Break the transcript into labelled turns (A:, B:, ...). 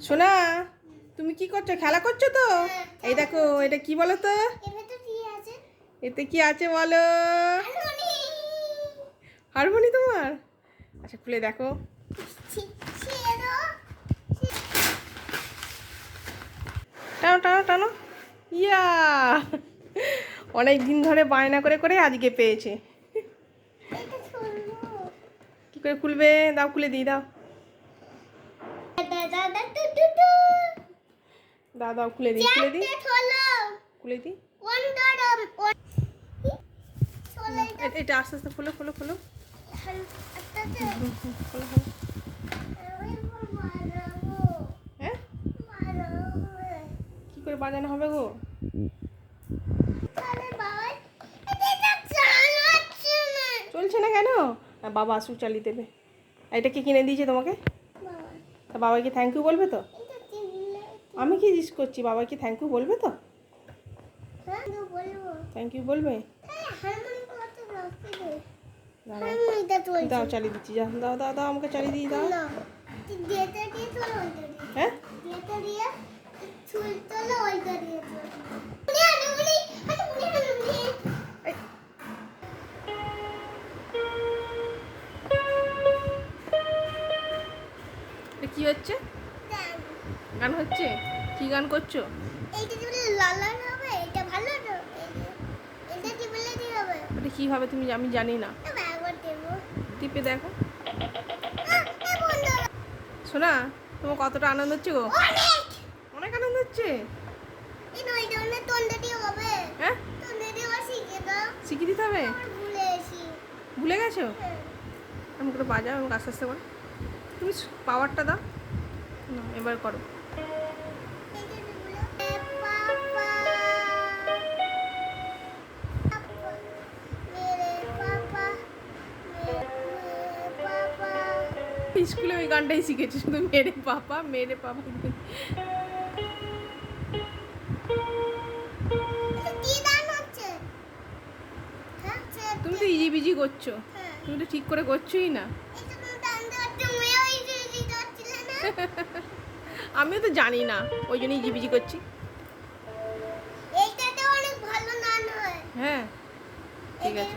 A: সোনা, তুমি কি করছো? খেলা করছো তো? এই দেখো, এটা কি বলো তো? এতে কি আছে বলো? হারমোনি তোমার? আচ্ছা, খুলে দেখো। টানো টানো টানো। ইয়া, অনেক দিন ধরে বায়না করে করে আজকে পেয়েছে। কি করে খুলবে? দাও, খুলে দিই, দাও দাও দাও, খুলে দিই, খুলে দিই, খুলে দিই। এটা আস্তে আস্তে খোলো খোলো খোলো খোলো খোলো। হ্যাঁ, কি করে বাজানো হবে গো? চলছে না কেন? বাবা আসুক, চালিয়ে দেবে। এটা কি কিনে দিয়েছে তোমাকে? তা বাবাকে থ্যাংক ইউ বলবে তো? আমি কি জিজ্ঞেস করছি, বাবাকে থ্যাংক ইউ বলবে তো? থ্যাংক ইউ বলবে? দাও, চালিয়ে দিচ্ছি, যাও, দাও দাও দাও, আমাকে চালিয়ে দিয়ে দাও। হ্যাঁ, কি হচ্ছে? গান হচ্ছে? কি গান করছো? ওটা কি হবে তুমি? আমি জানি না। টিপে দেখো। শোনা, তোমার কতটা আনন্দ হচ্ছে গো? অনেক আনন্দ হচ্ছে। হ্যাঁ, শিখিয়ে দিতে হবে। ভুলে গেছো? আমি করে বাজাও, আমাকে আস্তে আস্তে করে। তুমি পাওয়ারটা দাও না, এবার করো। স্কুলে ওই গানটাই শিখেছি, শুধু মেরে পাপা মেরে পাপা। তুমি তো ইজি বিজি করছো, তুমি তো ঠিক করে করছোই না। আমিও তো জানি না, ওই জন্য ইজি বিজি করছি। হ্যাঁ, ঠিক আছে।